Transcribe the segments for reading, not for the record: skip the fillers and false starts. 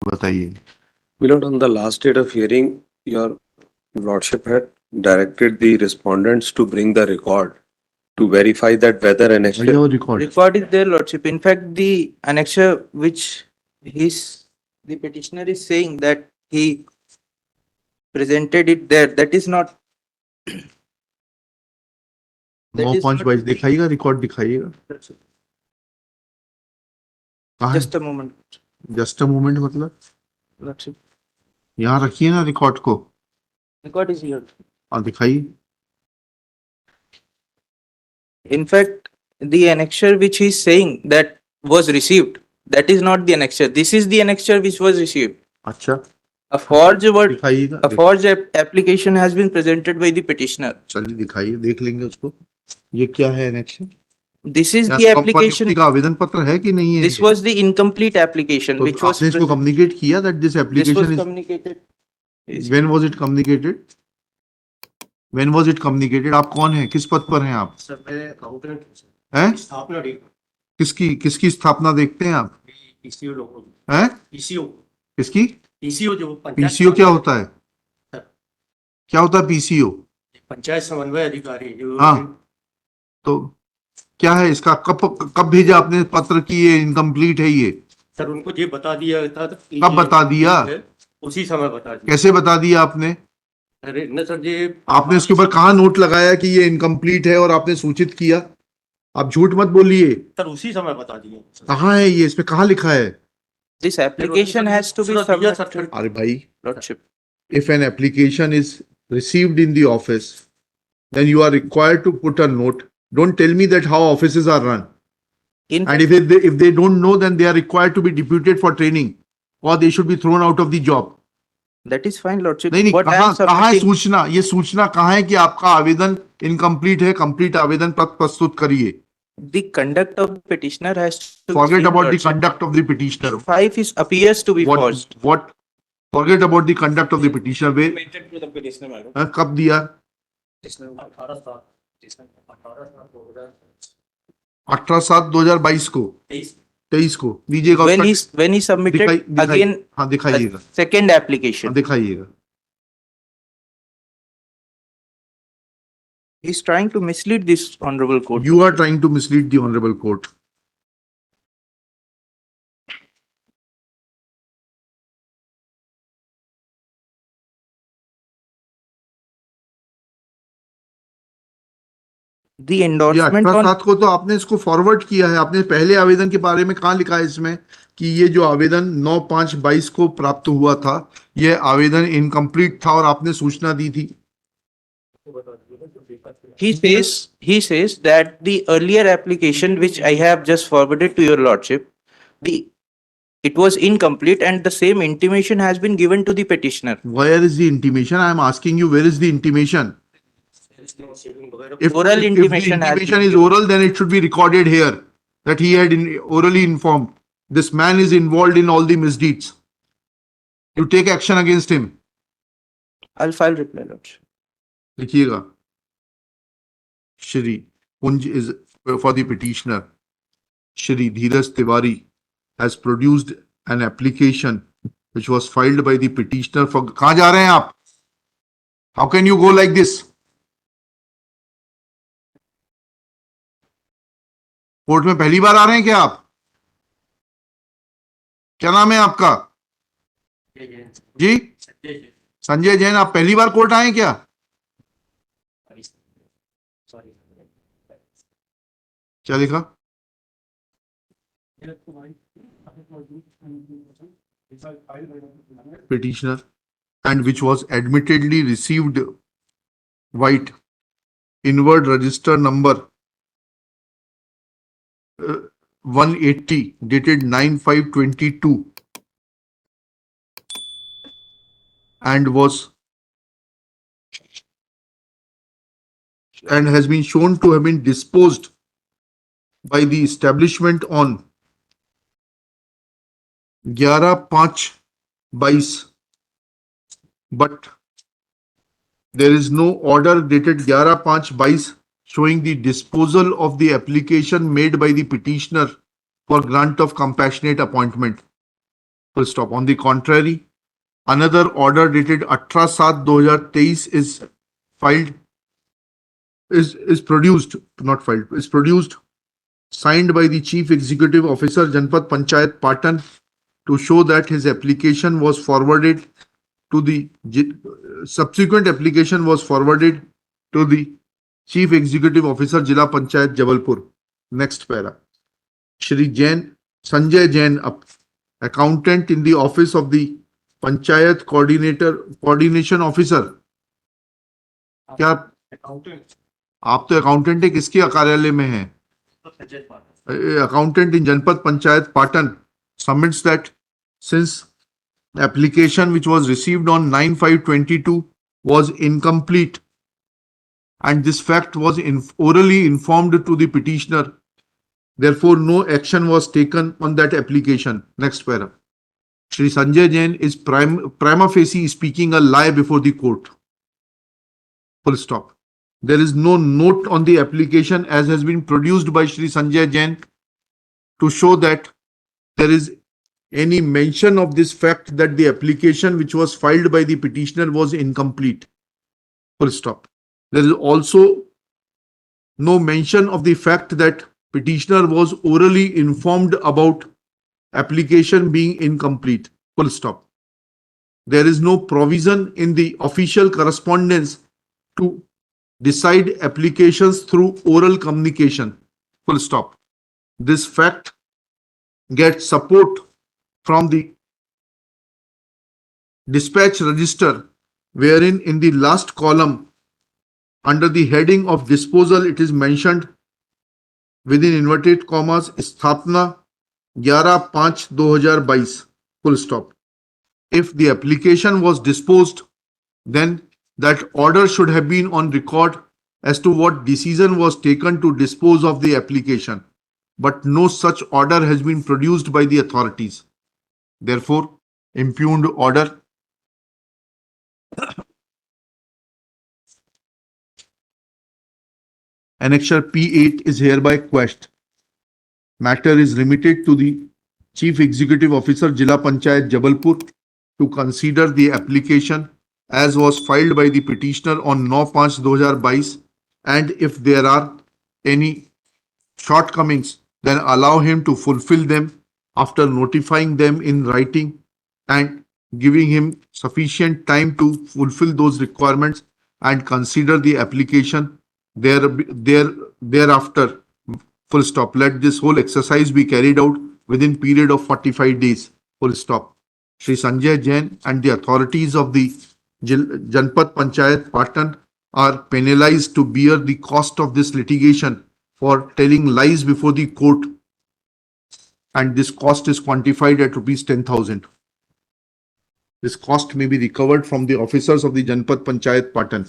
बताइए। Milord, on the last date of hearing, your lordship had directed the respondents to bring the record to verify that whether an भैया वो record Record is there, Lordship. In fact, the annexure which the petitioner is saying that he presented it there, that is not. that 9-5 is बाईस not- दिखाइएगा, record दिखाइएगा। कहाँ है? Just a moment, just a moment मतलब Lordship. यहाँ रखिए ना record को, Record is here. और दिखाइए। In fact, the annexure which he is saying that was received, that is not the annexure. This is the annexure which was received. अच्छा A forged दिखाइएगा, a forged application has been presented by the petitioner. चलिए दिखाइए, देख लेंगे उसको। ये क्या है annexation? This is the application. का आवेदन पत्र है कि नहीं है? This was the incomplete application तो which was आपने इसको कम्युनिकेट किया that this this was application is communicated. when was it communicated? When was it communicated? आप कौन हैं? किस पद पर हैं आप? सर मैं अकाउंटेंट हैं? स्थापना किसकी स्थापना देखते हैं आप? पीसीओ लोगों हैं? पीसीओ किसकी? पीसीओ जो पीसीओ क्या होता है? क्या होता है पीसीओ? पंचायत समन्वय अधिकारी जो हाँ। तो क्या है इसका? कब भेजा आपने पत्र की ये इनकम्प्लीट है ये? सर उनको ये बता दिया था कि कब बता दिया? उसी समय बता दिया। कैसे बता दिया आपने? अरे न सर ये आपने इसके ऊपर कहाँ नोट लगाया कि ये इनकम्प्लीट है और आपने सूचित किया? आप झूठ मत बोलिए। सर उसी समय बता दिया। कहाँ है ये? इसमें कहाँ लिखा है? This application has to be submitted. अरे भाई, Lordship. if an application is received in the office, then you are required to put a note. Don't tell me that how offices are run. In And if they don't know, then they are required to be deputed for training, or they should be thrown out of the job. that is fine, Lordship. नहीं What I am कहाँ है submitting- सूचना? ये सूचना कहाँ है कि आपका आवेदन इनकम्प्लीट है? कंप्लीट आवेदन पत्र प्रस्तुत करिए। The conduct of the petitioner has to Forget be about the Lordship. conduct of the petitioner. 5 is appears to be forged. What? Forget about the conduct of the petitioner. Where? Submitted to the petitioner, madam. कब दिया? 18/7/2022 को, 23 को दीजिएगा। When he submitted again हाँ दिखाइएगा, second हाँ application, दिखाइएगा। he is trying to mislead this honorable court. You are trying to mislead the honorable court. The ये endorsement on 18/7 को तो आपने इसको फॉरवर्ड किया है। आपने पहले आवेदन के बारे में कहाँ लिखा है इसमें कि ये जो आवेदन 9/5/22 को प्राप्त हुआ था, ये आवेदन इनकम्प्लीट था और आपने सूचना दी थी। he says that the earlier application which I have just forwarded to your lordship, it was incomplete and the same intimation has been given to the petitioner. Where is the intimation? I am asking you, where is the intimation? If Oral the intimation has intimation been is oral, then it should be recorded here that he had orally informed. This man is involved in all the misdeeds. You take action against him. I'll file reply, lordship. लिखिएगा। Shri Punj is for the petitioner. Shri Dheeraj Tiwari has produced an application which was filed by the petitioner for. कहाँ जा रहे हैं आप? How can you go like this? Court में पहली बार आ रहे हैं क्या आप? क्या नाम है आपका? जी संजय जैन। आप पहली बार कोर्ट आए क्या? क्या लिखा? Petitioner, and which was admittedly received white inward register number 180 dated 9/5/22 and has been shown to have been disposed by the establishment on 11/5/22, but there is no order dated 11/5/22 showing the disposal of the application made by the petitioner for grant of compassionate appointment. Full stop. On the contrary, another order dated 18/7/2023 is filed, is produced, not filed, is produced, signed by the Chief Executive Officer, Janpat Panchayat Patan, to show that his application was forwarded to the subsequent application was forwarded to the Chief Executive Officer, Jila Panchayat, Jabalpur. Next para. Shri Jain, Sanjay Jain, accountant in the office of the Panchayat Coordination Officer. क्या accountant आप तो accountant है, किसके कार्यालय में है? Accountant in Janpat Panchayat Patan submits that since the application which was received on 9/5/22 was incomplete and this fact was orally informed to the petitioner, therefore no action was taken on that application. Next para. Shri Sanjay Jain is prima facie speaking a lie before the court. Full stop. There is no note on the application as has been produced by Shri Sanjay Jain to show that there is any mention of this fact that the application which was filed by the petitioner was incomplete. Full stop. There is also no mention of the fact that petitioner was orally informed about application being incomplete. Full stop. There is no provision in the official correspondence to decide applications through oral communication. Full stop. This fact gets support from the dispatch register, wherein in the last column under the heading of disposal it is mentioned within inverted commas Sthapna 11/5/2022. Full stop. If the application was disposed, then that order should have been on record as to what decision was taken to dispose of the application, but no such order has been produced by the authorities. Therefore, impugned order Annexure P8 is hereby quashed. Matter is remitted to the Chief Executive Officer, Jila Panchayat, Jabalpur, to consider the application as was filed by the petitioner on 9/5/2022, and if there are any shortcomings, then allow him to fulfill them after notifying them in writing and giving him sufficient time to fulfill those requirements and consider the application thereafter. Full stop. Let this whole exercise be carried out within period of 45 days. Full stop. Shri Sanjay Jain and the authorities of the Janpat Panchayat Patan are penalized to bear the cost of this litigation for telling lies before the court, and this cost is quantified at ₹10,000. This cost may be recovered from the officers of the Janpat Panchayat Patan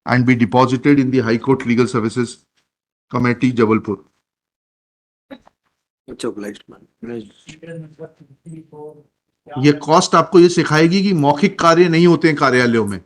and be deposited in the High Court Legal Services Committee, Jabalpur. Much obliged, man. ये cost आपको ये सिखाएगी कि मौखिक कार्य नहीं होते हैं कार्यालयों में.